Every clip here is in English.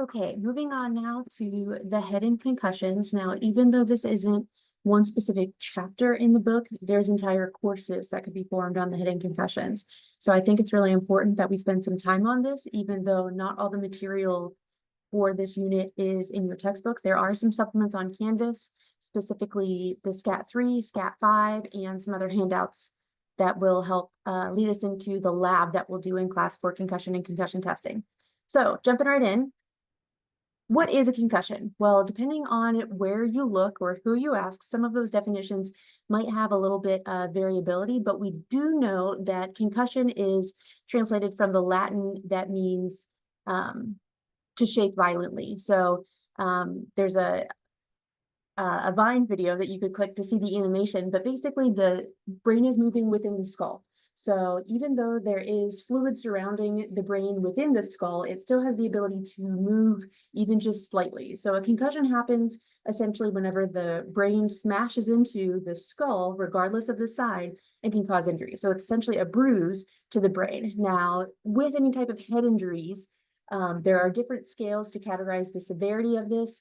Okay, moving on now to the head and concussions. Now, even though this isn't one specific chapter in the book, there's entire courses that could be formed on the head and concussions. So I think it's really important that we spend some time on this, even though not all the material for this unit is in your textbook. There are some supplements on Canvas, specifically the SCAT-3, SCAT-5, and some other handouts that will help lead us into the lab that we'll do in class for concussion and concussion testing. So jumping right in. What is a concussion? Well, depending on where you look or who you ask, some of those definitions might have a little bit of variability, but we do know that concussion is translated from the Latin that means to shake violently. So there's a Vine video that you could click to see the animation, but basically the brain is moving within the skull. So even though there is fluid surrounding the brain within the skull, it still has the ability to move even just slightly. So a concussion happens essentially whenever the brain smashes into the skull, regardless of the side, and can cause injury. So it's essentially a bruise to the brain. Now, with any type of head injuries, there are different scales to categorize the severity of this.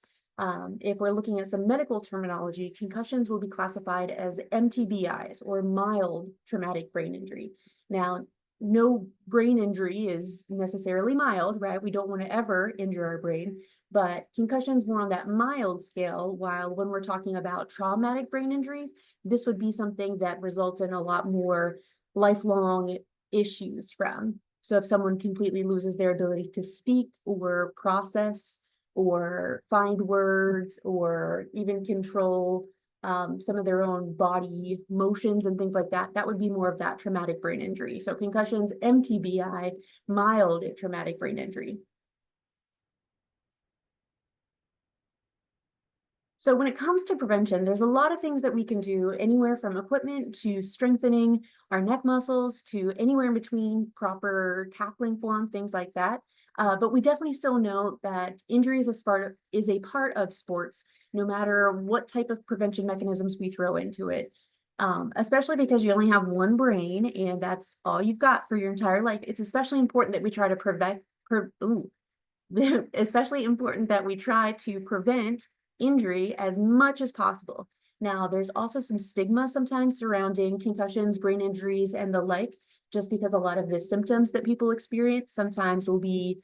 If we're looking at some medical terminology, concussions will be classified as MTBIs, or mild traumatic brain injury. Now, no brain injury is necessarily mild, right? We don't want to ever injure our brain, but concussions more on that mild scale, while when we're talking about traumatic brain injuries, this would be something that results in a lot more lifelong issues from. So if someone completely loses their ability to speak or process or find words or even control some of their own body motions and things like that, that would be more of that traumatic brain injury. So concussions, MTBI, mild traumatic brain injury. So when it comes to prevention, there's a lot of things that we can do, anywhere from equipment to strengthening our neck muscles to anywhere in between, proper tackling form, things like that. But we definitely still know that injury is a part of sports, no matter what type of prevention mechanisms we throw into it. Especially because you only have one brain and that's all you've got for your entire life. It's especially important that we try to especially important that we try to prevent injury as much as possible. Now, there's also some stigma sometimes surrounding concussions, brain injuries, and the like, just because a lot of the symptoms that people experience sometimes will be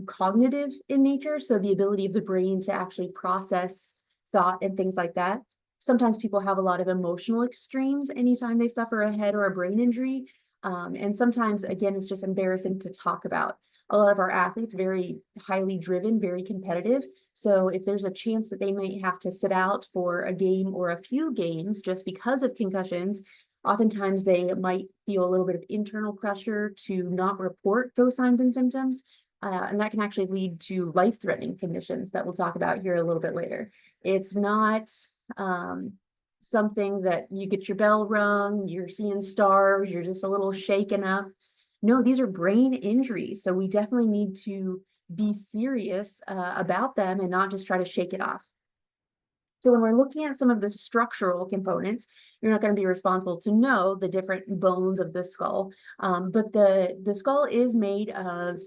cognitive in nature. So the ability of the brain to actually process thought and things like that. Sometimes people have a lot of emotional extremes anytime they suffer a head or a brain injury. And sometimes, again, it's just embarrassing to talk about. A lot of our athletes very highly driven, very competitive. So if there's a chance that they may have to sit out for a game or a few games just because of concussions, oftentimes they might feel a little bit of internal pressure to not report those signs and symptoms. And that can actually lead to life-threatening conditions that we'll talk about here a little bit later. It's not something that you get your bell rung, you're seeing stars, you're just a little shaken up. No, these are brain injuries. So we definitely need to be serious about them and not just try to shake it off. So when we're looking at some of the structural components, you're not going to be responsible to know the different bones of the skull, but the skull is made of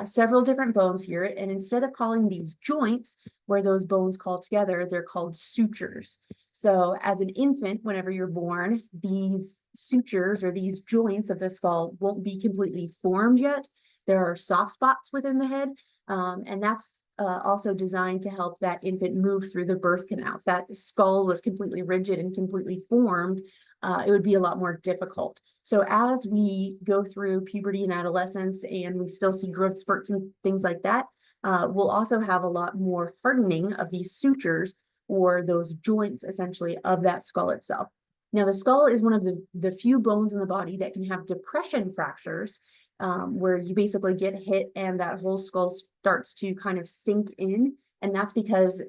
several different bones here. And instead of calling these joints where those bones call together, they're called sutures. So as an infant, whenever you're born, these sutures or these joints of the skull won't be completely formed yet. There are soft spots within the head, and that's also designed to help that infant move through the birth canal. If that skull was completely rigid and completely formed, it would be a lot more difficult. So as we go through puberty and adolescence and we still see growth spurts and things like that, we'll also have a lot more hardening of these sutures or those joints essentially of that skull itself. Now, the skull is one of the few bones in the body that can have depression fractures, where you basically get hit and that whole skull starts to kind of sink in. And that's because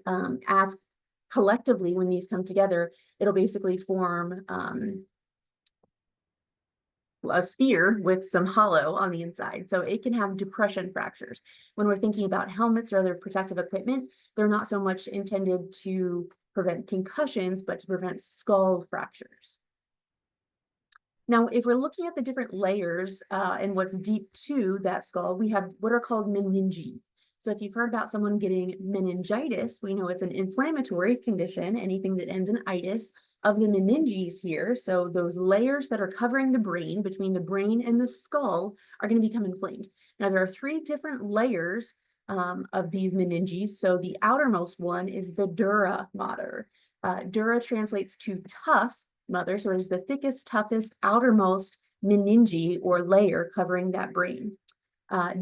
as collectively, when these come together, it'll basically form a sphere with some hollow on the inside. So it can have depression fractures. When we're thinking about helmets or other protective equipment, they're not so much intended to prevent concussions, but to prevent skull fractures. Now, if we're looking at the different layers and what's deep to that skull, we have what are called meninges. So if you've heard about someone getting meningitis, we know it's an inflammatory condition, anything that ends in itis, of the meninges here. So those layers that are covering the brain, between the brain and the skull, are going to become inflamed. Now, there are three different layers of these meninges. So the outermost one is the dura mater. Dura translates to tough mother, so it is the thickest, toughest, outermost meninge or layer covering that brain.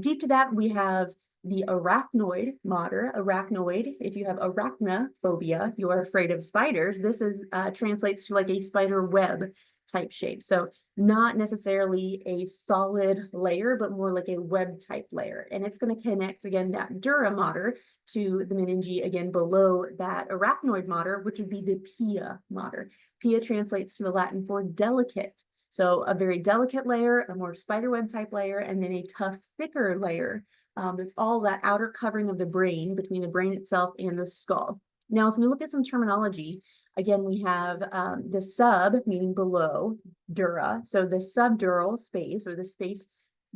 Deep to that, we have the arachnoid mater. Arachnoid, if you have arachnophobia, you are afraid of spiders. This is translates to like a spider web type shape. So not necessarily a solid layer, but more like a web type layer. And it's going to connect again that dura mater to the meninge again below that arachnoid mater, which would be the pia mater. Pia translates to the Latin for delicate. So a very delicate layer, a more spiderweb type layer, and then a tough, thicker layer. That's all that outer covering of the brain between the brain itself and the skull. Now, if we look at some terminology, again, we have the sub, meaning below, dura. So the subdural space, or the space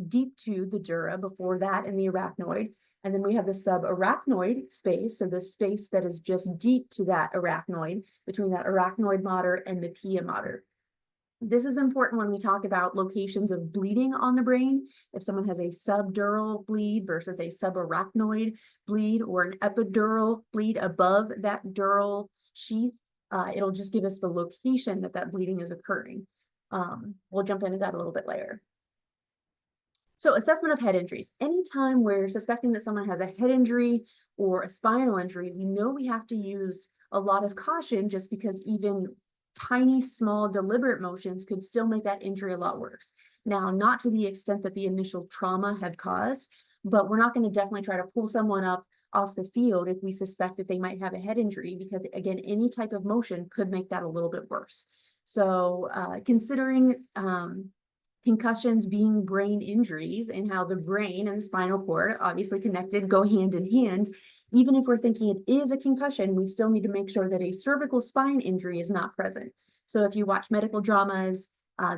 deep to the dura before that in the arachnoid. And then we have the subarachnoid space, so the space that is just deep to that arachnoid, between that arachnoid mater and the pia mater. This is important when we talk about locations of bleeding on the brain. If someone has a subdural bleed versus a subarachnoid bleed, or an epidural bleed above that dural sheath, it'll just give us the location that that bleeding is occurring. We'll jump into that a little bit later. So assessment of head injuries. Anytime we're suspecting that someone has a head injury or a spinal injury, we know we have to use a lot of caution, just because even tiny, small, deliberate motions could still make that injury a lot worse. Now, not to the extent that the initial trauma had caused, but we're not going to definitely try to pull someone up off the field if we suspect that they might have a head injury, because again, any type of motion could make that a little bit worse. So considering concussions being brain injuries, and how the brain and the spinal cord, obviously connected, go hand in hand, even if we're thinking it is a concussion, we still need to make sure that a cervical spine injury is not present. So if you watch medical dramas,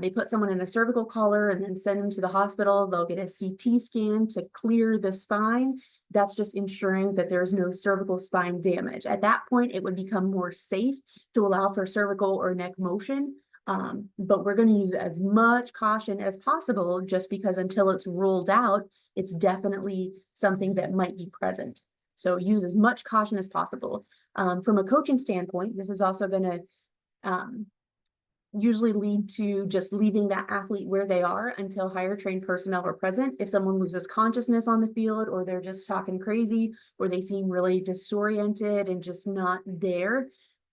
they put someone in a cervical collar and then send them to the hospital. They'll get a CT scan to clear the spine. That's just ensuring that there's no cervical spine damage. At that point, it would become more safe to allow for cervical or neck motion. But we're going to use as much caution as possible, just because until it's ruled out, it's definitely something that might be present. So use as much caution as possible. From a coaching standpoint, this is also going to usually lead to just leaving that athlete where they are until higher trained personnel are present. If someone loses consciousness on the field, or they're just talking crazy, or they seem really disoriented and just not there,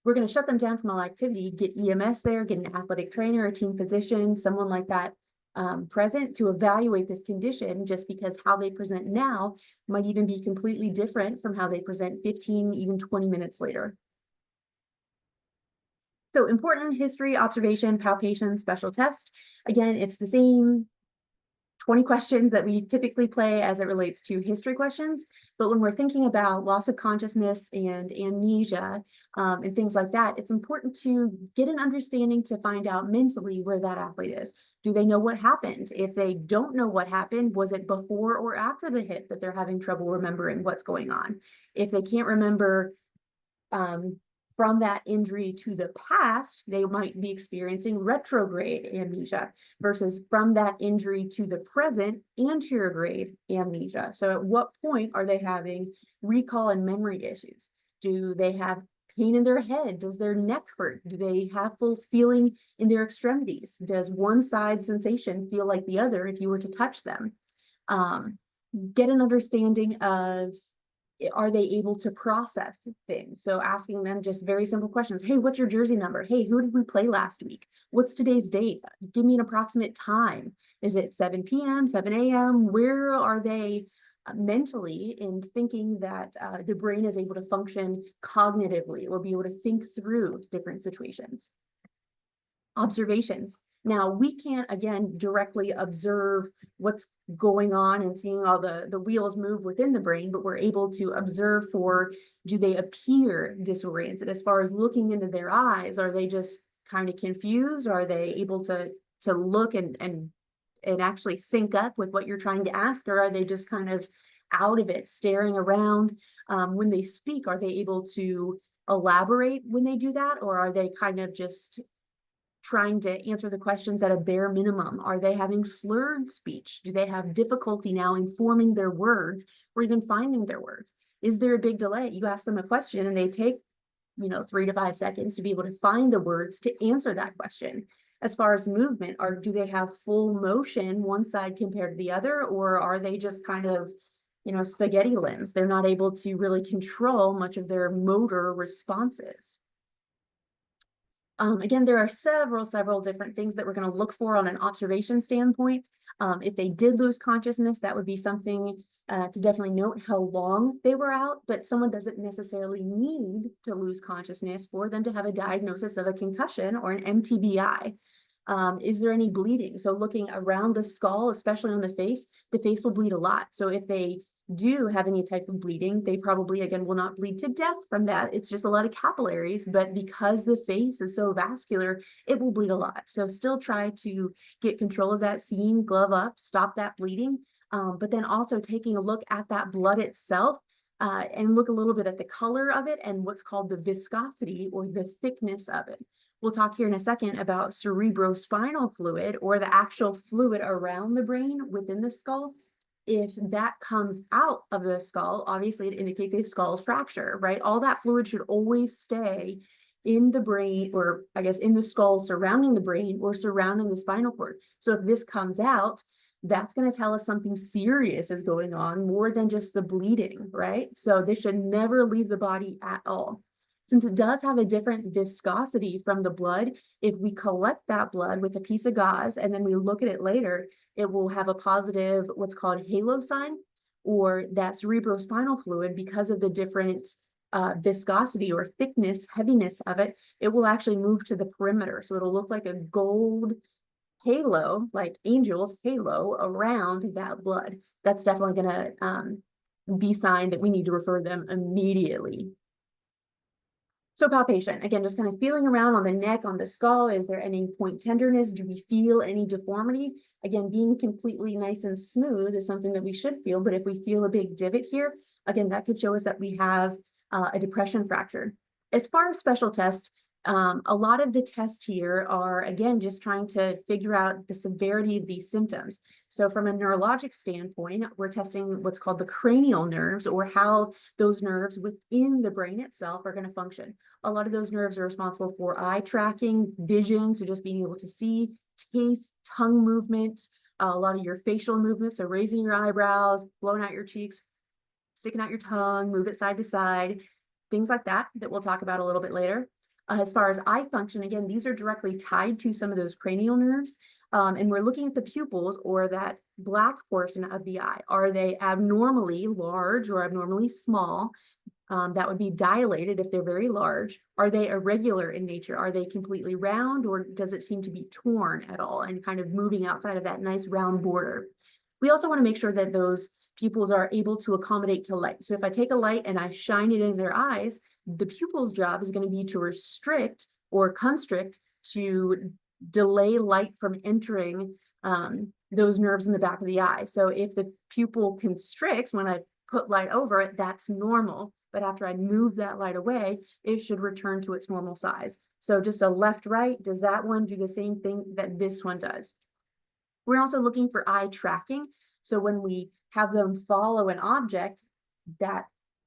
we're going to shut them down from all activity, get EMS there, get an athletic trainer, a team physician, someone like that present to evaluate this condition, just because how they present now might even be completely different from how they present 15, even 20 minutes later. So important history, observation, palpation, special test. Again, it's the same 20 questions that we typically play as it relates to history questions. But when we're thinking about loss of consciousness and amnesia and things like that, it's important to get an understanding to find out mentally where that athlete is. Do they know what happened? If they don't know what happened, was it before or after the hit that they're having trouble remembering what's going on? If they can't remember from that injury to the past, they might be experiencing retrograde amnesia, versus from that injury to the present, anterograde amnesia. So at what point are they having recall and memory issues? Do they have pain in their head? Does their neck hurt? Do they have full feeling in their extremities? Does one side sensation feel like the other if you were to touch them? Get an understanding of, are they able to process things? So asking them just very simple questions. Hey, what's your jersey number? Hey, who did we play last week? What's today's date? Give me an approximate time. Is it 7 p.m., 7 a.m.? Where are they mentally in thinking that the brain is able to function cognitively, or be able to think through different situations? Observations. Now, we can't, again, directly observe what's going on and seeing all the wheels move within the brain, but we're able to observe for, do they appear disoriented as far as looking into their eyes? Are they just kind of confused? Are they able to look and and actually sync up with what you're trying to ask, or are they just kind of out of it, staring around? When they speak, are they able to elaborate when they do that, or are they kind of just trying to answer the questions at a bare minimum? Are they having slurred speech? Do they have difficulty now informing their words or even finding their words? Is there a big delay? You ask them a question and they take, 3 to 5 seconds to be able to find the words to answer that question. As far as movement, do they have full motion one side compared to the other, or are they just kind of, spaghetti limbs? They're not able to really control much of their motor responses. Again, there are several different things that we're going to look for on an observation standpoint. If they did lose consciousness, that would be something to definitely note how long they were out, but someone doesn't necessarily need to lose consciousness for them to have a diagnosis of a concussion or an MTBI. Is there any bleeding? So looking around the skull, especially on the face will bleed a lot. So if they do have any type of bleeding, they probably, again, will not bleed to death from that. It's just a lot of capillaries, but because the face is so vascular, it will bleed a lot. So still try to get control of that scene, glove up, stop that bleeding, but then also taking a look at that blood itself, and look a little bit at the color of it and what's called the viscosity or the thickness of it. We'll talk here in a second about cerebrospinal fluid, or the actual fluid around the brain within the skull. If that comes out of the skull, obviously it indicates a skull fracture, right? All that fluid should always stay in the brain, or I guess in the skull surrounding the brain or surrounding the spinal cord. So if this comes out, that's going to tell us something serious is going on, more than just the bleeding, right? So this should never leave the body at all. Since it does have a different viscosity from the blood, if we collect that blood with a piece of gauze and then we look at it later, it will have a positive, what's called halo sign, or that cerebrospinal fluid, because of the different viscosity or thickness, heaviness of it, it will actually move to the perimeter. So it'll look like a gold halo, like angel's halo around that blood. That's definitely going to be a sign that we need to refer them immediately. So palpation, again, just kind of feeling around on the neck, on the skull. Is there any point tenderness? Do we feel any deformity? Again, being completely nice and smooth is something that we should feel, but if we feel a big divot here, again, that could show us that we have a depression fracture. As far as special tests, a lot of the tests here are, again, just trying to figure out the severity of these symptoms. So from a neurologic standpoint, we're testing what's called the cranial nerves, or how those nerves within the brain itself are going to function. A lot of those nerves are responsible for eye tracking, vision, so just being able to see, taste, tongue movement, a lot of your facial movements, so raising your eyebrows, blowing out your cheeks, sticking out your tongue, move it side to side, things like that we'll talk about a little bit later. As far as eye function, again, these are directly tied to some of those cranial nerves. And we're looking at the pupils, or that black portion of the eye. Are they abnormally large or abnormally small? That would be dilated if they're very large. Are they irregular in nature? Are they completely round, or does it seem to be torn at all and kind of moving outside of that nice round border? We also want to make sure that those pupils are able to accommodate to light. So if I take a light and I shine it in their eyes, the pupil's job is going to be to restrict or constrict, to delay light from entering those nerves in the back of the eye. So if the pupil constricts when I put light over it, that's normal. But after I move that light away, it should return to its normal size. So just a left-right, does that one do the same thing that this one does? We're also looking for eye tracking. So when we have them follow an object, that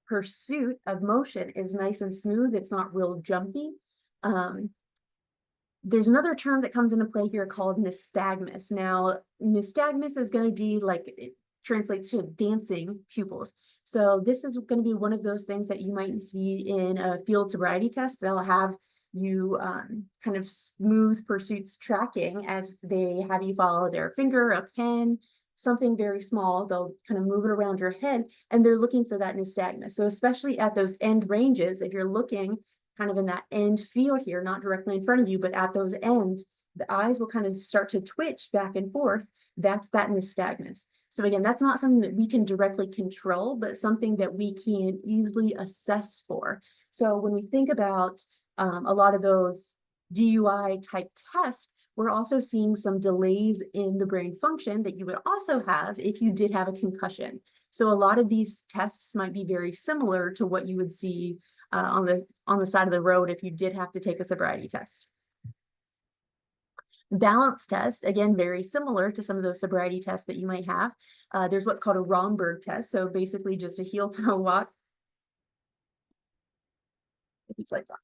pursuit of motion is nice and smooth. It's not real jumpy. There's another term that comes into play here called nystagmus. Now, nystagmus is going to be like, it translates to dancing pupils. So this is going to be one of those things that you might see in a field sobriety test. They'll have you kind of smooth pursuits tracking as they have you follow their finger, a pen, something very small. They'll kind of move it around your head, and they're looking for that nystagmus. So especially at those end ranges, if you're looking kind of in that end field here, not directly in front of you, but at those ends, the eyes will kind of start to twitch back and forth. That's that nystagmus. So again, that's not something that we can directly control, but something that we can easily assess for. So when we think about a lot of those DUI type tests, we're also seeing some delays in the brain function that you would also have if you did have a concussion. So a lot of these tests might be very similar to what you would see on the side of the road if you did have to take a sobriety test. Balance test, again, very similar to some of those sobriety tests that you might have. There's what's called a Romberg test. So basically just a heel toe walk. If these lights on.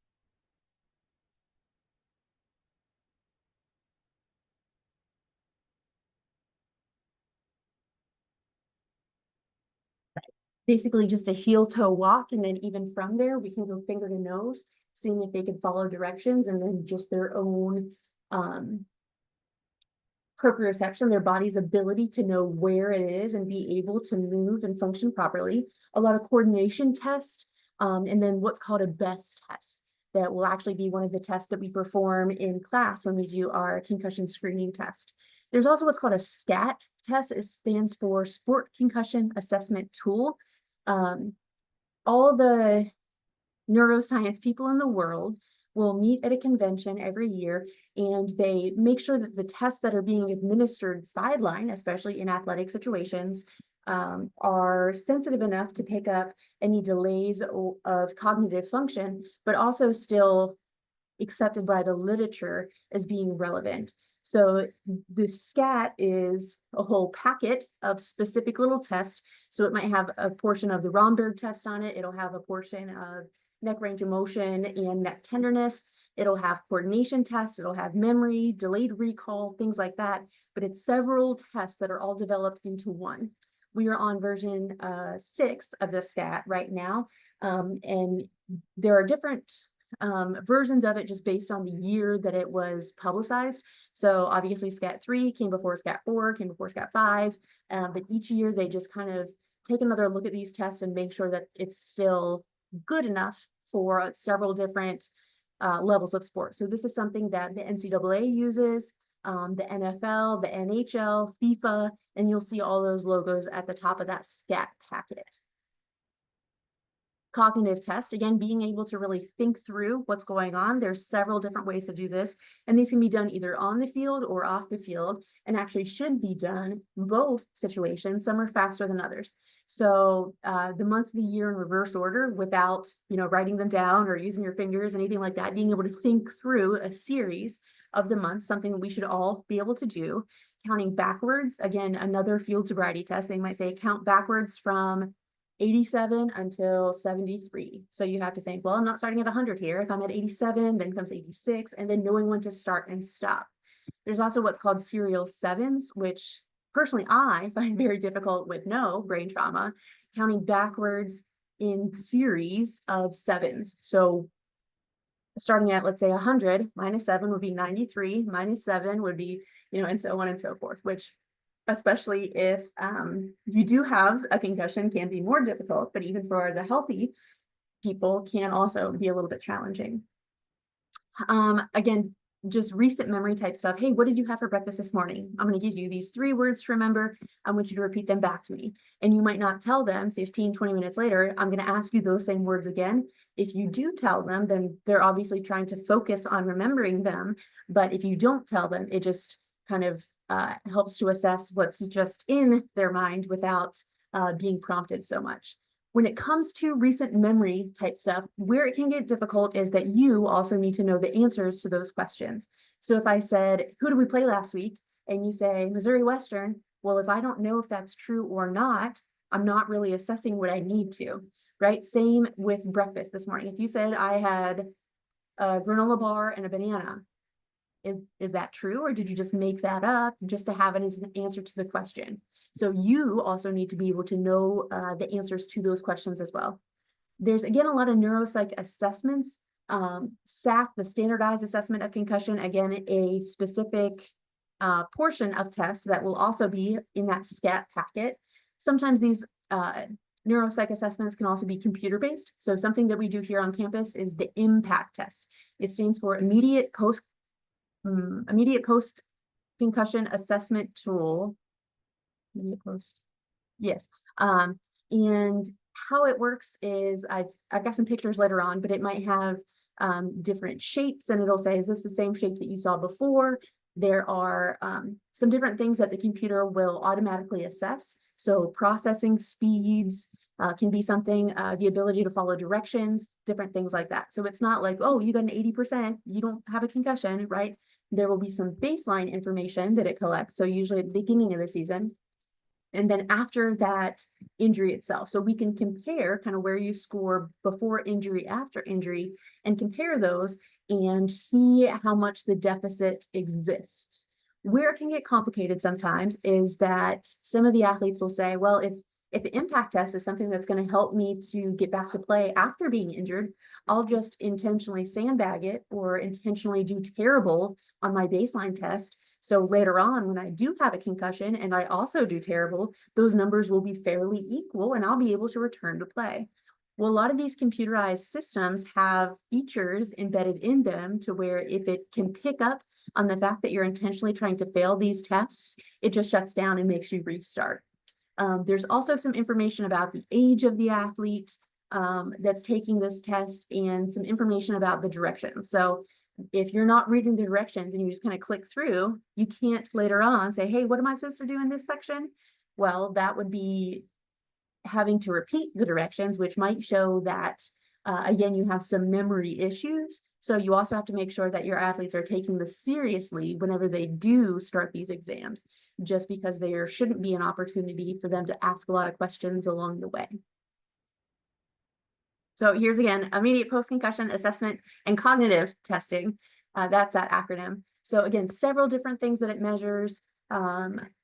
Basically just a heel toe walk. And then even from there, we can go finger to nose, seeing if they can follow directions, and then just their own proprioception, their body's ability to know where it is and be able to move and function properly. A lot of coordination tests, and then what's called a BEST test. That will actually be one of the tests that we perform in class when we do our concussion screening test. There's also what's called a SCAT test. It stands for Sport Concussion Assessment Tool. All the neuroscience people in the world will meet at a convention every year, and they make sure that the tests that are being administered sideline, especially in athletic situations, are sensitive enough to pick up any delays of cognitive function, but also still accepted by the literature as being relevant. So the SCAT is a whole packet of specific little tests. So it might have a portion of the Romberg test on it. It'll have a portion of neck range of motion and neck tenderness. It'll have coordination tests. It'll have memory, delayed recall, things like that. But it's several tests that are all developed into one. We are on version 6 of the SCAT right now. And there are different versions of it just based on the year that it was publicized. So obviously SCAT 3 came before SCAT 4, came before SCAT 5, but each year they just kind of take another look at these tests and make sure that it's still good enough for several different levels of sport. So this is something that the NCAA uses, the NFL, the NHL, FIFA, and you'll see all those logos at the top of that SCAT packet. Cognitive test, again, being able to really think through what's going on. There's several different ways to do this, and these can be done either on the field or off the field, and actually should be done both situations. Some are faster than others. So the months of the year in reverse order without, writing them down or using your fingers, anything like that, being able to think through a series of the months, something that we should all be able to do. Counting backwards, again, another field sobriety test. They might say count backwards from 87 until 73. So you have to think, well, I'm not starting at 100 here. If I'm at 87, then comes 86, and then knowing when to start and stop. There's also what's called serial sevens, which personally I find very difficult with no brain trauma, counting backwards in series of sevens. So starting at, let's say, 100, minus 7 would be 93, minus 7 would be, and so on and so forth, which especially if you do have a concussion, can be more difficult, but even for the healthy people can also be a little bit challenging. Again, just recent memory type stuff. Hey, what did you have for breakfast this morning? I'm going to give you these 3 words to remember. I want you to repeat them back to me. And you might not tell them 15, 20 minutes later. I'm going to ask you those same words again. If you do tell them, then they're obviously trying to focus on remembering them. But if you don't tell them, it just kind of helps to assess what's just in their mind without being prompted so much. When it comes to recent memory type stuff, where it can get difficult is that you also need to know the answers to those questions. So if I said, who did we play last week? And you say Missouri Western, well, if I don't know if that's true or not, I'm not really assessing what I need to, right? Same with breakfast this morning. If you said I had a granola bar and a banana, is that true, or did you just make that up just to have it as an answer to the question? So you also need to be able to know the answers to those questions as well. There's, again, a lot of neuropsych assessments. SAC, the standardized assessment of concussion, again, a specific portion of tests that will also be in that SCAT packet. Sometimes these neuropsych assessments can also be computer-based. So something that we do here on campus is the IMPACT test. It stands for immediate post-concussion assessment tool. Yes. And how it works is I've got some pictures later on, but it might have different shapes, and it'll say, is this the same shape that you saw before? There are some different things that the computer will automatically assess. So processing speeds can be something, the ability to follow directions, different things like that. So it's not like, oh, you got an 80%, you don't have a concussion, right? There will be some baseline information that it collects. So usually at the beginning of the season, and then after that injury itself. So we can compare kind of where you score before injury, after injury, and compare those and see how much the deficit exists. Where it can get complicated sometimes is that some of the athletes will say, well, if the impact test is something that's going to help me to get back to play after being injured, I'll just intentionally sandbag it or intentionally do terrible on my baseline test. So later on, when I do have a concussion and I also do terrible, those numbers will be fairly equal and I'll be able to return to play. Well, a lot of these computerized systems have features embedded in them to where if it can pick up on the fact that you're intentionally trying to fail these tests, it just shuts down and makes you restart. There's also some information about the age of the athlete that's taking this test and some information about the direction. So if you're not reading the directions and you just kind of click through, you can't later on say, hey, what am I supposed to do in this section? Well, that would be having to repeat the directions, which might show that, again, you have some memory issues. So you also have to make sure that your athletes are taking this seriously whenever they do start these exams, just because there shouldn't be an opportunity for them to ask a lot of questions along the way. So here's again, immediate post-concussion assessment and cognitive testing. That's that acronym. So again, several different things that it measures.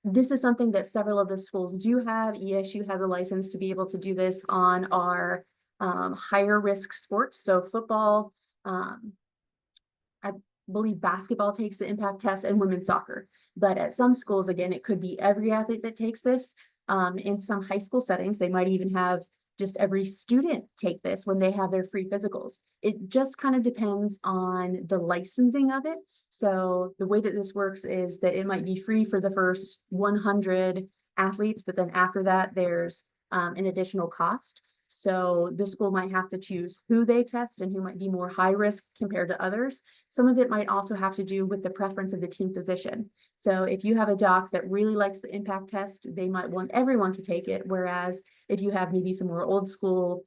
This is something that several of the schools do have. ESU has a license to be able to do this on our higher risk sports. So football, I believe basketball takes the impact test, and women's soccer. But at some schools, again, it could be every athlete that takes this. In some high school settings, they might even have just every student take this when they have their free physicals. It just kind of depends on the licensing of it. So the way that this works is that it might be free for the first 100 athletes, but then after that, there's an additional cost. So the school might have to choose who they test and who might be more high risk compared to others. Some of it might also have to do with the preference of the team physician. So if you have a doc that really likes the impact test, they might want everyone to take it. Whereas if you have maybe some more old school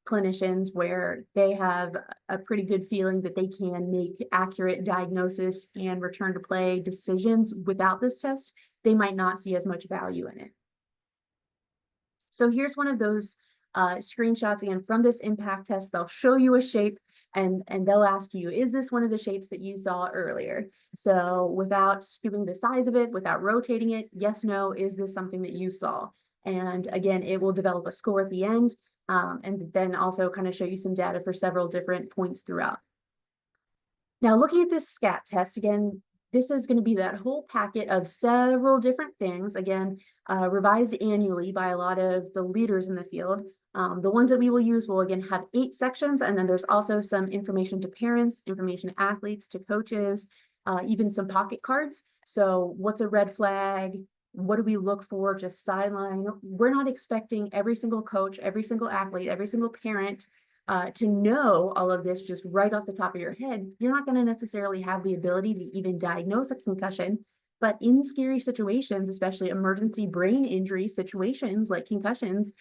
clinicians where they have a pretty good feeling that they can make accurate diagnosis and return to play decisions without this test, they might not see as much value in it. So here's one of those screenshots again from this impact test. They'll show you a shape and they'll ask you, is this one of the shapes that you saw earlier? So without skewing the size of it, without rotating it, yes, no, is this something that you saw? And again, it will develop a score at the end and then also kind of show you some data for several different points throughout. Now, looking at this SCAT test, again, this is going to be that whole packet of several different things, again, revised annually by a lot of the leaders in the field. The ones that we will use will, again, have 8 sections, and then there's also some information to parents, information to athletes, to coaches, even some pocket cards. So what's a red flag? What do we look for? Just sideline. We're not expecting every single coach, every single athlete, every single parent to know all of this just right off the top of your head. You're not going to necessarily have the ability to even diagnose a concussion, but in scary situations, especially emergency brain injury situations like concussions,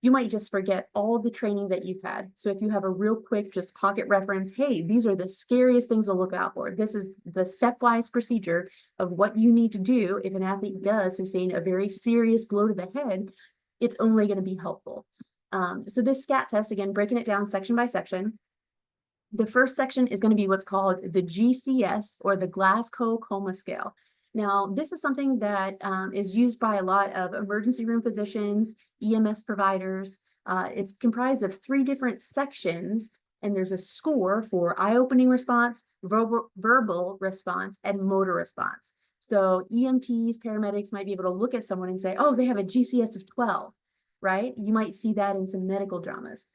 you might just forget all the training that you've had. So if you have a real quick, just pocket reference, hey, these are the scariest things to look out for. This is the stepwise procedure of what you need to do if an athlete does sustain a very serious blow to the head. It's only going to be helpful. So this SCAT test, again, breaking it down section by section. The first section is going to be what's called the GCS, or the Glasgow Coma Scale. Now, this is something that is used by a lot of emergency room physicians, EMS providers. It's comprised of 3 different sections, and there's a score for eye-opening response, verbal response, and motor response. So EMTs, paramedics might be able to look at someone and say, oh, they have a GCS of 12. Right? You might see that in some medical dramas.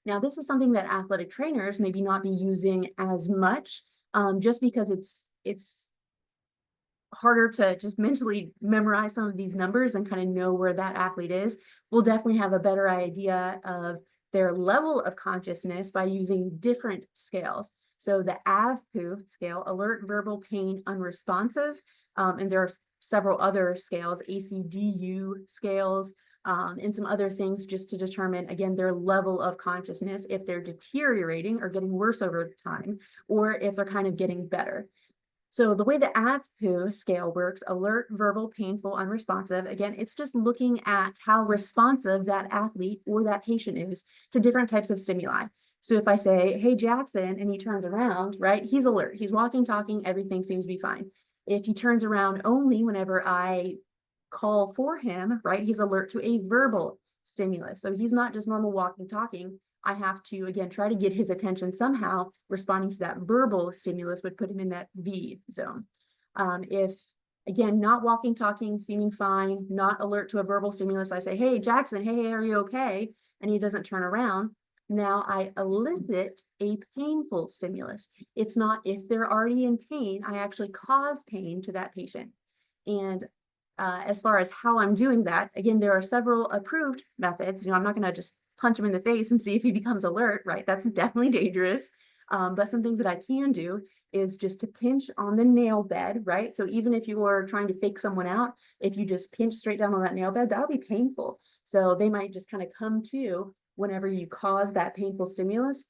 Now, this is something that athletic trainers maybe not be using as much, just because it's harder to just mentally memorize some of these numbers and kind of know where that athlete is. We'll definitely have a better idea of their level of consciousness by using different scales. So the AVPU scale, alert, verbal, pain, unresponsive, and there are several other scales, ACDU scales, and some other things just to determine, again, their level of consciousness, if they're deteriorating or getting worse over time, or if they're kind of getting better. So the way the AVPU scale works, alert, verbal, painful, unresponsive, again, it's just looking at how responsive that athlete or that patient is to different types of stimuli. So if I say, hey, Jackson, and he turns around, right, he's alert, he's walking, talking, everything seems to be fine. If he turns around only whenever I call for him, right, he's alert to a verbal stimulus. So he's not just normal walking, talking. I have to, again, try to get his attention somehow. Responding to that verbal stimulus would put him in that V zone. If, again, not walking, talking, seeming fine, not alert to a verbal stimulus, I say, hey, Jackson, hey, are you okay? And he doesn't turn around. Now I elicit a painful stimulus. It's not if they're already in pain, I actually cause pain to that patient. And as far as how I'm doing that, again, there are several approved methods. I'm not going to just punch him in the face and see if he becomes alert, right? That's definitely dangerous. But some things that I can do is just to pinch on the nail bed, right? So even if you are trying to fake someone out, if you just pinch straight down on that nail bed, that'll be painful. So they might just kind of come to whenever you cause that painful stimulus.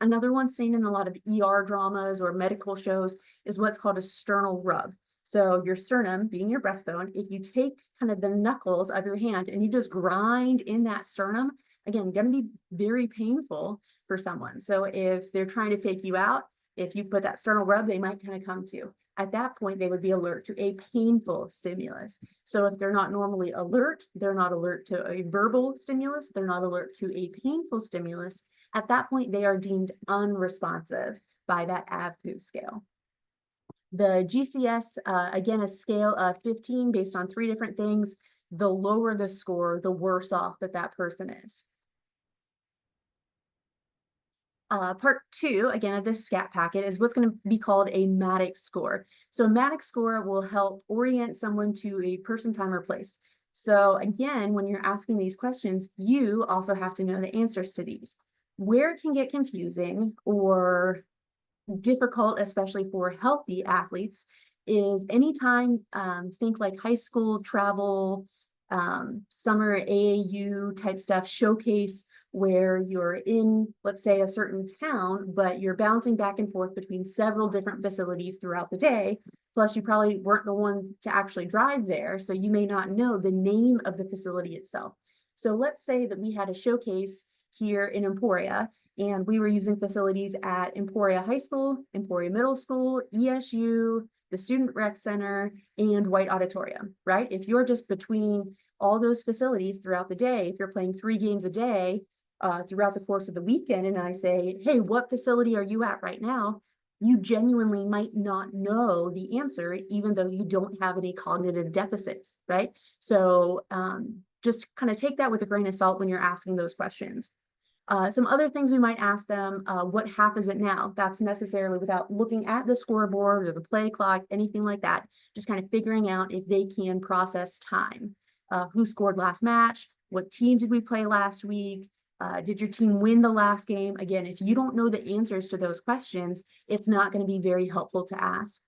Another one seen in a lot of ER dramas or medical shows is what's called a sternal rub. So your sternum being your breastbone, if you take kind of the knuckles of your hand and you just grind in that sternum, again, going to be very painful for someone. So if they're trying to fake you out, if you put that sternal rub, they might kind of come to. At that point, they would be alert to a painful stimulus. So if they're not normally alert, they're not alert to a verbal stimulus, they're not alert to a painful stimulus. At that point, they are deemed unresponsive by that AVPU scale. The GCS, again, a scale of 15 based on 3 different things. The lower the score, the worse off that person is. Part 2, again, of this SCAT packet is what's going to be called a MADIC score. So a MADIC score will help orient someone to a person, time, or place. So again, when you're asking these questions, you also have to know the answers to these. Where it can get confusing or difficult, especially for healthy athletes, is anytime, think like high school travel, summer AAU type stuff, showcase, where you're in, let's say, a certain town, but you're bouncing back and forth between several different facilities throughout the day. Plus, you probably weren't the one to actually drive there, so you may not know the name of the facility itself. So let's say that we had a showcase here in Emporia, and we were using facilities at Emporia High School, Emporia Middle School, ESU, the Student Rec Center, and White Auditorium, right? If you're just between all those facilities throughout the day, if you're playing 3 games a day throughout the course of the weekend, and I say, hey, what facility are you at right now? You genuinely might not know the answer, even though you don't have any cognitive deficits, right? So just kind of take that with a grain of salt when you're asking those questions. Some other things we might ask them, what half is it now? That's necessarily without looking at the scoreboard or the play clock, anything like that. Just kind of figuring out if they can process time. Who scored last match? What team did we play last week? Did your team win the last game? Again, if you don't know the answers to those questions, it's not going to be very helpful to ask.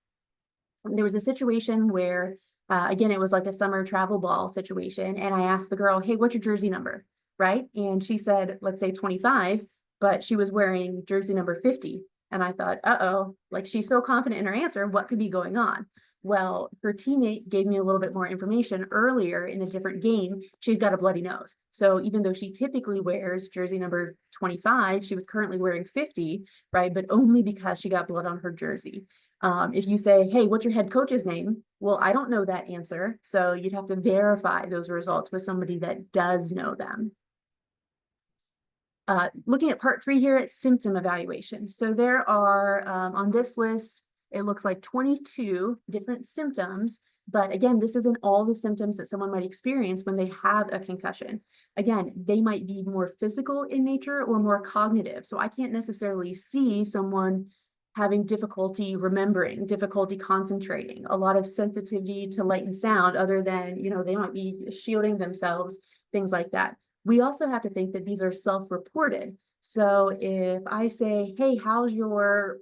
There was a situation where, again, it was like a summer travel ball situation. And I asked the girl, hey, what's your jersey number? Right? And she said, let's say 25, but she was wearing jersey number 50. And I thought, uh-oh, like she's so confident in her answer, what could be going on? Well, her teammate gave me a little bit more information earlier in a different game. She'd got a bloody nose. So even though she typically wears jersey number 25, she was currently wearing 50, right? But only because she got blood on her jersey. If you say, hey, what's your head coach's name? Well, I don't know that answer. So you'd have to verify those results with somebody that does know them. Looking at part 3 here, it's symptom evaluation. So there are, on this list, it looks like 22 different symptoms. But again, this isn't all the symptoms that someone might experience when they have a concussion. Again, they might be more physical in nature or more cognitive. So I can't necessarily see someone having difficulty remembering, difficulty concentrating, a lot of sensitivity to light and sound, other than, they might be shielding themselves, things like that. We also have to think that these are self-reported. So if I say, hey, how's your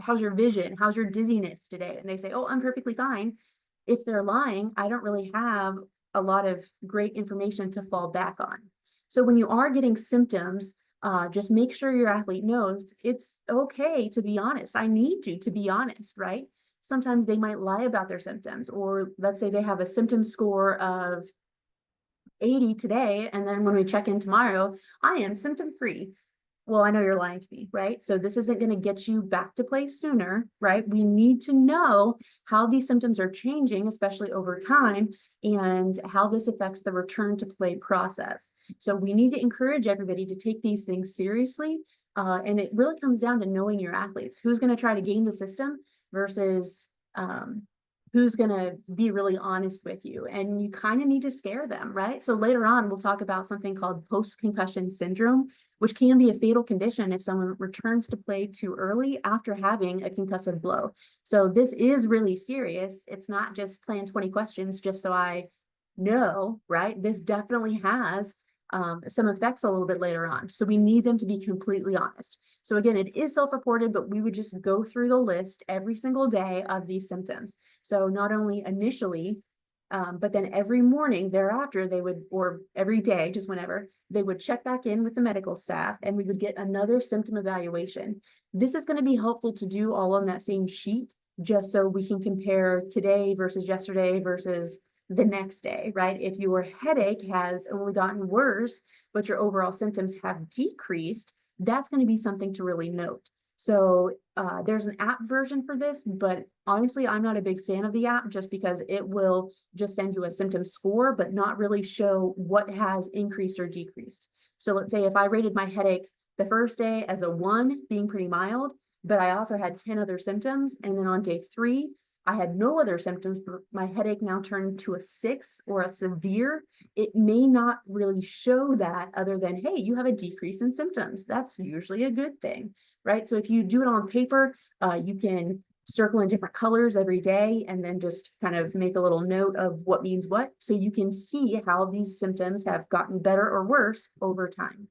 vision? How's your dizziness today? And they say, oh, I'm perfectly fine. If they're lying, I don't really have a lot of great information to fall back on. So when you are getting symptoms, just make sure your athlete knows it's okay to be honest. I need you to be honest, right? Sometimes they might lie about their symptoms, or let's say they have a symptom score of 80 today, and then when we check in tomorrow, I am symptom free. Well, I know you're lying to me, right? So this isn't going to get you back to play sooner, right? We need to know how these symptoms are changing, especially over time, and how this affects the return to play process. So we need to encourage everybody to take these things seriously. And it really comes down to knowing your athletes, who's going to try to game the system versus who's going to be really honest with you. And you kind of need to scare them, right? So later on, we'll talk about something called post-concussion syndrome, which can be a fatal condition if someone returns to play too early after having a concussive blow. So this is really serious. It's not just playing 20 questions just so I know, right? This definitely has some effects a little bit later on. So we need them to be completely honest. So again, it is self-reported, but we would just go through the list every single day of these symptoms. So not only initially, but then every morning thereafter, they would, or every day, just whenever, they would check back in with the medical staff and we would get another symptom evaluation. This is going to be helpful to do all on that same sheet, just so we can compare today versus yesterday versus the next day, right? If your headache has only gotten worse, but your overall symptoms have decreased, that's going to be something to really note. So there's an app version for this, but honestly, I'm not a big fan of the app just because it will just send you a symptom score, but not really show what has increased or decreased. So let's say if I rated my headache the first day as a 1, being pretty mild, but I also had 10 other symptoms, and then on day 3, I had no other symptoms, but my headache now turned to a 6 or a severe, it may not really show that other than, hey, you have a decrease in symptoms. That's usually a good thing, right? So if you do it on paper, you can circle in different colors every day and then just kind of make a little note of what means what, so you can see how these symptoms have gotten better or worse over time.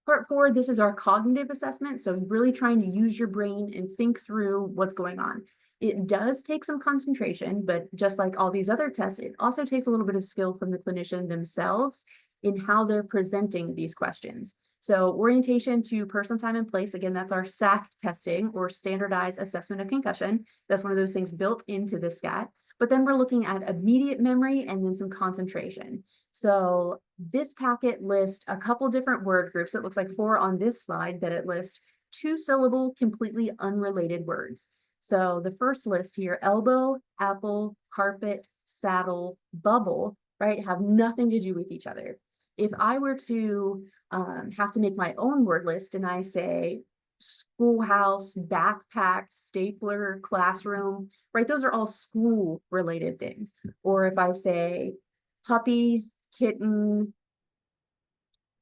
Part 4, this is our cognitive assessment. So really trying to use your brain and think through what's going on. It does take some concentration, but just like all these other tests, it also takes a little bit of skill from the clinician themselves in how they're presenting these questions. So orientation to person, time, and place, again, that's our SAC testing, or standardized assessment of concussion. That's one of those things built into the SCAT. But then we're looking at immediate memory and then some concentration. So this packet lists a couple different word groups. It looks like 4 on this slide that it lists 2-syllable, completely unrelated words. So the first list here, elbow, apple, carpet, saddle, bubble, right, have nothing to do with each other. If I were to have to make my own word list and I say schoolhouse, backpack, stapler, classroom, right, those are all school related things. Or if I say puppy, kitten,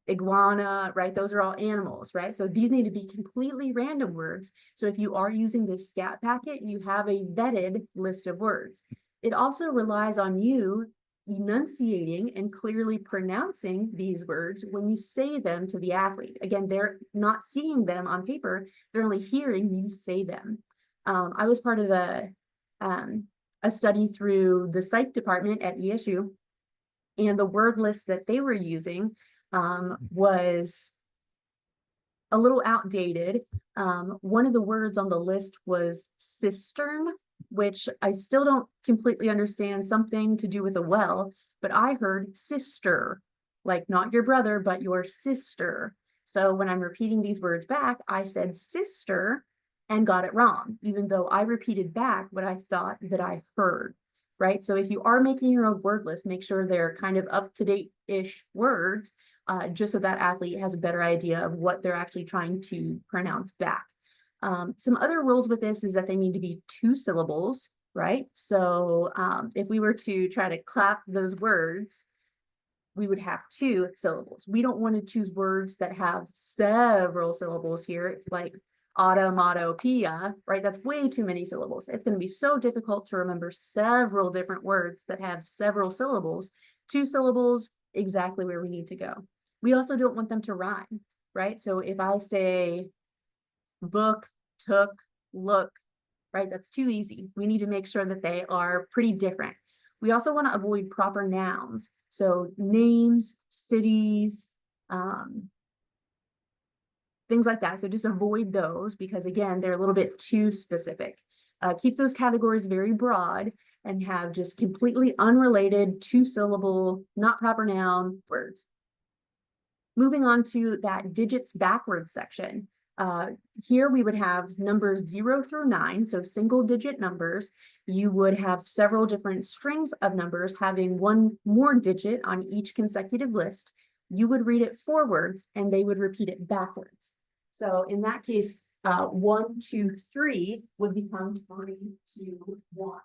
iguana, right? Those are all animals, right? So these need to be completely random words. So if you are using this SCAT packet, you have a vetted list of words. It also relies on you enunciating and clearly pronouncing these words when you say them to the athlete. Again, they're not seeing them on paper, they're only hearing you say them. I was part of a study through the psych department at ESU, and the word list that they were using was a little outdated. One of the words on the list was cistern, which I still don't completely understand, something to do with a well, but I heard sister, like not your brother, but your sister. So when I'm repeating these words back, I said sister and got it wrong, even though I repeated back what I thought that I heard, right? So if you are making your own word list, make sure they're kind of up-to-date-ish words, just so that athlete has a better idea of what they're actually trying to pronounce back. Some other rules with this is that they need to be 2 syllables, right? So if we were to try to clap those words, we would have 2 syllables. We don't want to choose words that have several syllables here, like automatopoeia, right? That's way too many syllables. It's going to be so difficult to remember several different words that have several syllables. 2 syllables, exactly where we need to go. We also don't want them to rhyme, right? So if I say book, took, look, right? That's too easy. We need to make sure that they are pretty different. We also want to avoid proper nouns. So names, cities, things like that. So just avoid those because again, they're a little bit too specific. Keep those categories very broad and have just completely unrelated 2-syllable, not proper noun words. Moving on to that digits backwards section. Here we would have numbers 0 through 9, so single digit numbers. You would have several different strings of numbers having one more digit on each consecutive list. You would read it forwards and they would repeat it backwards. So in that case, 1, 2, 3 would become 3, 2, 1.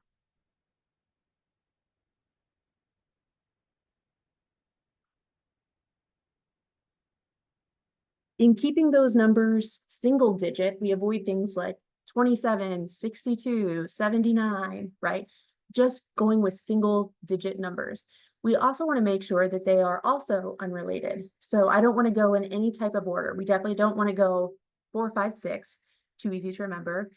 In keeping those numbers single digit, we avoid things like 27, 62, 79, right? Just going with single digit numbers. We also want to make sure that they are also unrelated. So I don't want to go in any type of order. We definitely don't want to go 4, 5, 6, too easy to remember.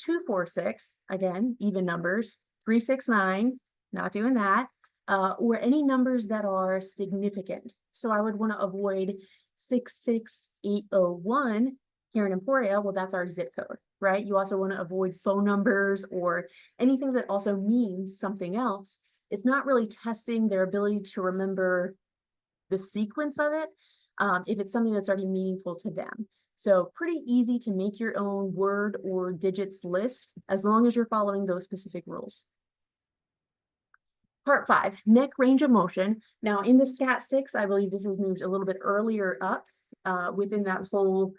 2, 4, 6, again, even numbers. 3, 6, 9, not doing that. Or any numbers that are significant. So I would want to avoid 66801 here in Emporia. Well, that's our zip code, right? You also want to avoid phone numbers or anything that also means something else. It's not really testing their ability to remember the sequence of it if it's something that's already meaningful to them. So pretty easy to make your own word or digits list as long as you're following those specific rules. Part 5, neck range of motion. Now in the SCAT 6, I believe this is moved a little bit earlier up within that whole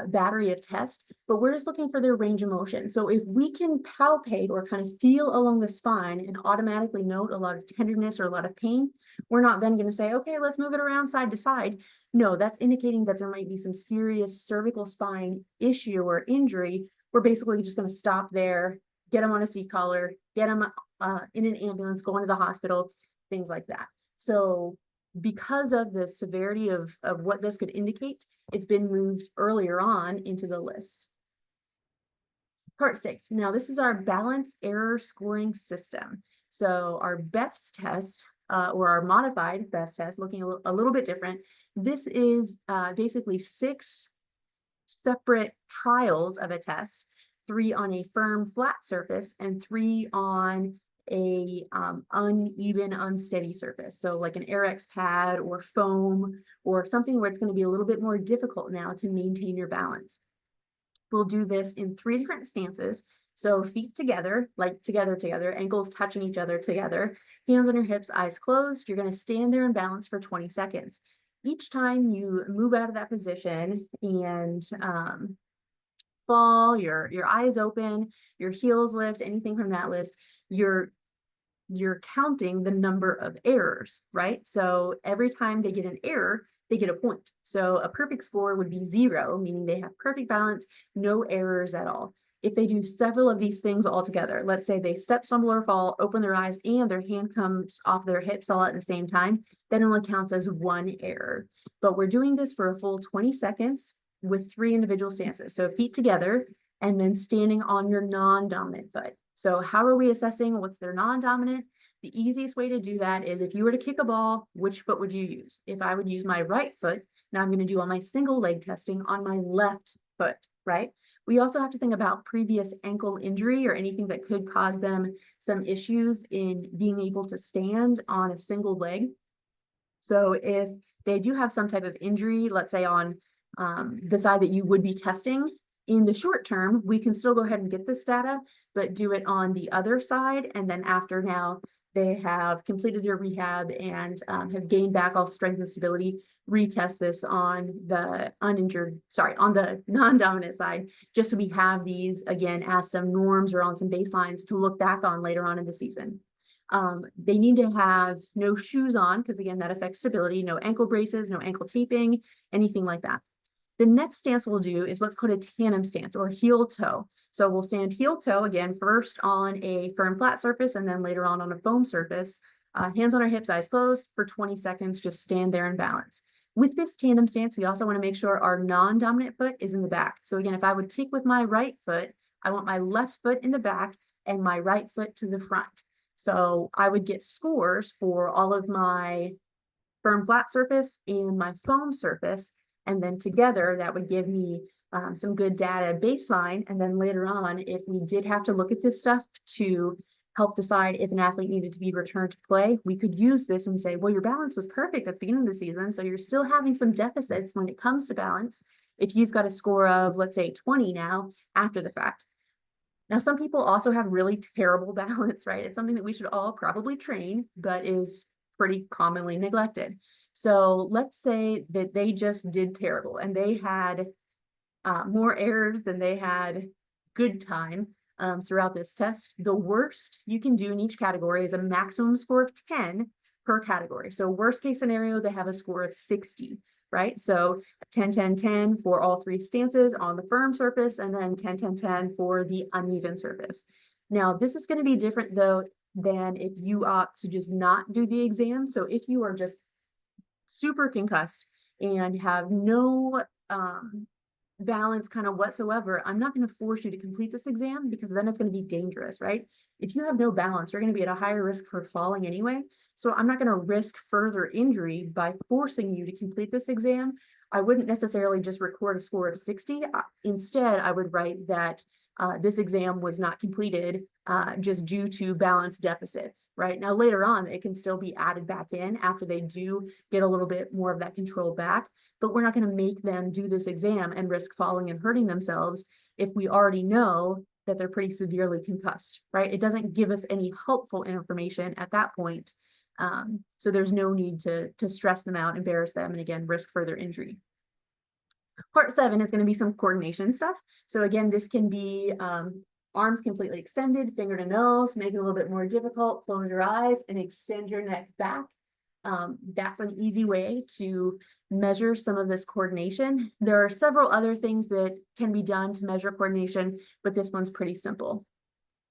battery of tests, but we're just looking for their range of motion. So if we can palpate or kind of feel along the spine and automatically note a lot of tenderness or a lot of pain, we're not then going to say, okay, let's move it around side to side. No, that's indicating that there might be some serious cervical spine issue or injury. We're basically just going to stop there, get them on a seat collar, get them in an ambulance, go into the hospital, things like that. So because of the severity of what this could indicate, it's been moved earlier on into the list. Part 6. Now this is our balance error scoring system. So our BEST test, or our modified BEST test, looking a little bit different. This is basically 6 separate trials of a test, 3 on a firm flat surface and 3 on a uneven, unsteady surface. So like an Airex pad or foam or something where it's going to be a little bit more difficult now to maintain your balance. We'll do this in 3 different stances. So feet together, like together, ankles touching each other together, hands on your hips, eyes closed. You're going to stand there and balance for 20 seconds. Each time you move out of that position and fall, your eyes open, your heels lift, anything from that list, you're counting the number of errors, right? So every time they get an error, they get a point. So a perfect score would be 0, meaning they have perfect balance, no errors at all. If they do several of these things all together, let's say they step, stumble, or fall, open their eyes, and their hand comes off their hips all at the same time, that only counts as 1 error. But we're doing this for a full 20 seconds with 3 individual stances. So feet together and then standing on your non-dominant foot. So how are we assessing what's their non-dominant? The easiest way to do that is if you were to kick a ball, which foot would you use? If I would use my right foot, now I'm going to do all my single leg testing on my left foot, right? We also have to think about previous ankle injury or anything that could cause them some issues in being able to stand on a single leg. So if they do have some type of injury, let's say on the side that you would be testing, in the short term, we can still go ahead and get this data, but do it on the other side. And then after now they have completed their rehab and have gained back all strength and stability, retest this on the on the non-dominant side, just so we have these again as some norms or on some baselines to look back on later on in the season. They need to have no shoes on because again, that affects stability, no ankle braces, no ankle taping, anything like that. The next stance we'll do is what's called a tandem stance or heel toe. So we'll stand heel toe again, first on a firm flat surface and then later on a foam surface. Hands on our hips, eyes closed for 20 seconds, just stand there and balance. With this tandem stance, we also want to make sure our non-dominant foot is in the back. So again, if I would kick with my right foot, I want my left foot in the back and my right foot to the front. So I would get scores for all of my firm flat surface and my foam surface. And then together that would give me some good data baseline. And then later on, if we did have to look at this stuff to help decide if an athlete needed to be returned to play, we could use this and say, well, your balance was perfect at the beginning of the season, so you're still having some deficits when it comes to balance if you've got a score of, let's say, 20 now after the fact. Now, some people also have really terrible balance, right? It's something that we should all probably train, but is pretty commonly neglected. So let's say that they just did terrible and they had more errors than they had good time throughout this test. The worst you can do in each category is a maximum score of 10 per category. So worst case scenario, they have a score of 60, right? So 10, 10, 10 for all three stances on the firm surface, and then 10, 10, 10 for the uneven surface. Now, this is going to be different though than if you opt to just not do the exam. So if you are just super concussed and have no balance kind of whatsoever, I'm not going to force you to complete this exam because then it's going to be dangerous, right? If you have no balance, you're going to be at a higher risk for falling anyway. So I'm not going to risk further injury by forcing you to complete this exam. I wouldn't necessarily just record a score of 60. Instead, I would write that this exam was not completed just due to balance deficits, right? Now, later on, it can still be added back in after they do get a little bit more of that control back, but we're not going to make them do this exam and risk falling and hurting themselves if we already know that they're pretty severely concussed, right? It doesn't give us any helpful information at that point. So there's no need to stress them out, embarrass them, and again, risk further injury. Part 7 is going to be some coordination stuff. So again, this can be arms completely extended, finger to nose, make it a little bit more difficult, close your eyes and extend your neck back. That's an easy way to measure some of this coordination. There are several other things that can be done to measure coordination, but this one's pretty simple.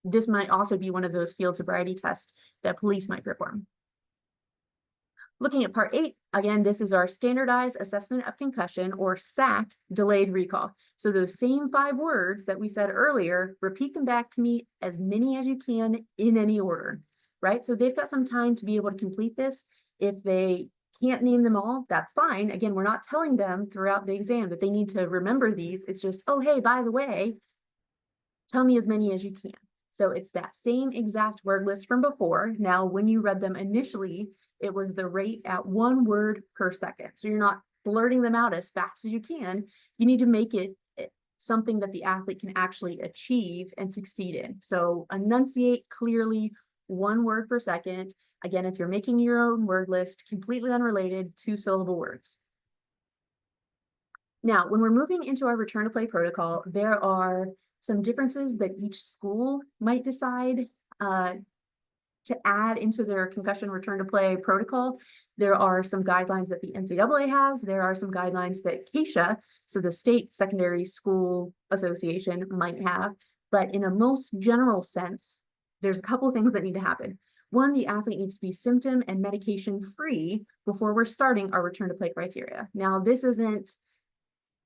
This might also be one of those field sobriety tests that police might perform. Looking at part 8, again, this is our standardized assessment of concussion, or SAC, delayed recall. So those same 5 words that we said earlier, repeat them back to me as many as you can in any order, right? So they've got some time to be able to complete this. If they can't name them all, that's fine. Again, we're not telling them throughout the exam that they need to remember these. It's just, oh, hey, by the way, tell me as many as you can. So it's that same exact word list from before. Now, when you read them initially, it was the rate at 1 word per second. So you're not blurting them out as fast as you can. You need to make it something that the athlete can actually achieve and succeed in. So enunciate clearly, 1 word per second. Again, if you're making your own word list, completely unrelated, 2-syllable words. Now, when we're moving into our return to play protocol, there are some differences that each school might decide to add into their concussion return to play protocol. There are some guidelines that the NCAA has. There are some guidelines that CASA, so the State Secondary School Association, might have. But in a most general sense, there's a couple of things that need to happen. One, the athlete needs to be symptom and medication free before we're starting our return to play criteria. Now, this isn't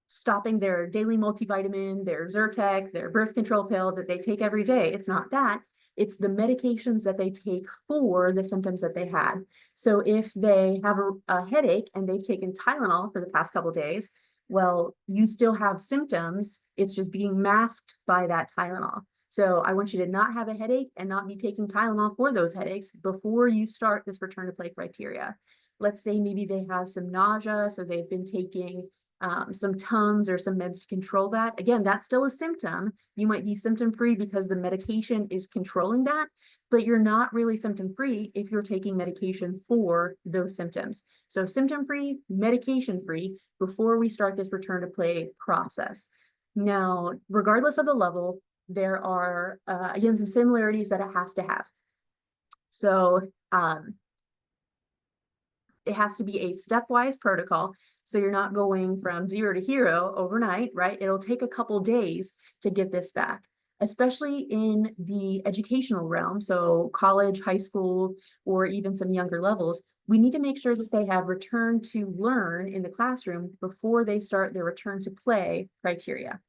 stopping their daily multivitamin, their Zyrtec, their birth control pill that they take every day. It's not that. It's the medications that they take for the symptoms that they had. So if they have a headache and they've taken Tylenol for the past couple of days, well, you still have symptoms. It's just being masked by that Tylenol. So I want you to not have a headache and not be taking Tylenol for those headaches before you start this return to play criteria. Let's say maybe they have some nausea, so they've been taking some Tums or some meds to control that. Again, that's still a symptom. You might be symptom-free because the medication is controlling that, but you're not really symptom-free if you're taking medication for those symptoms. So symptom-free, medication-free before we start this return to play process. Now, regardless of the level, there are, again, some similarities that it has to have. So, it has to be a stepwise protocol. So you're not going from 0 to hero overnight, right? It'll take a couple days to get this back, especially in the educational realm. So college, high school, or even some younger levels, we need to make sure that they have return to learn in the classroom before they start their return to play criteria.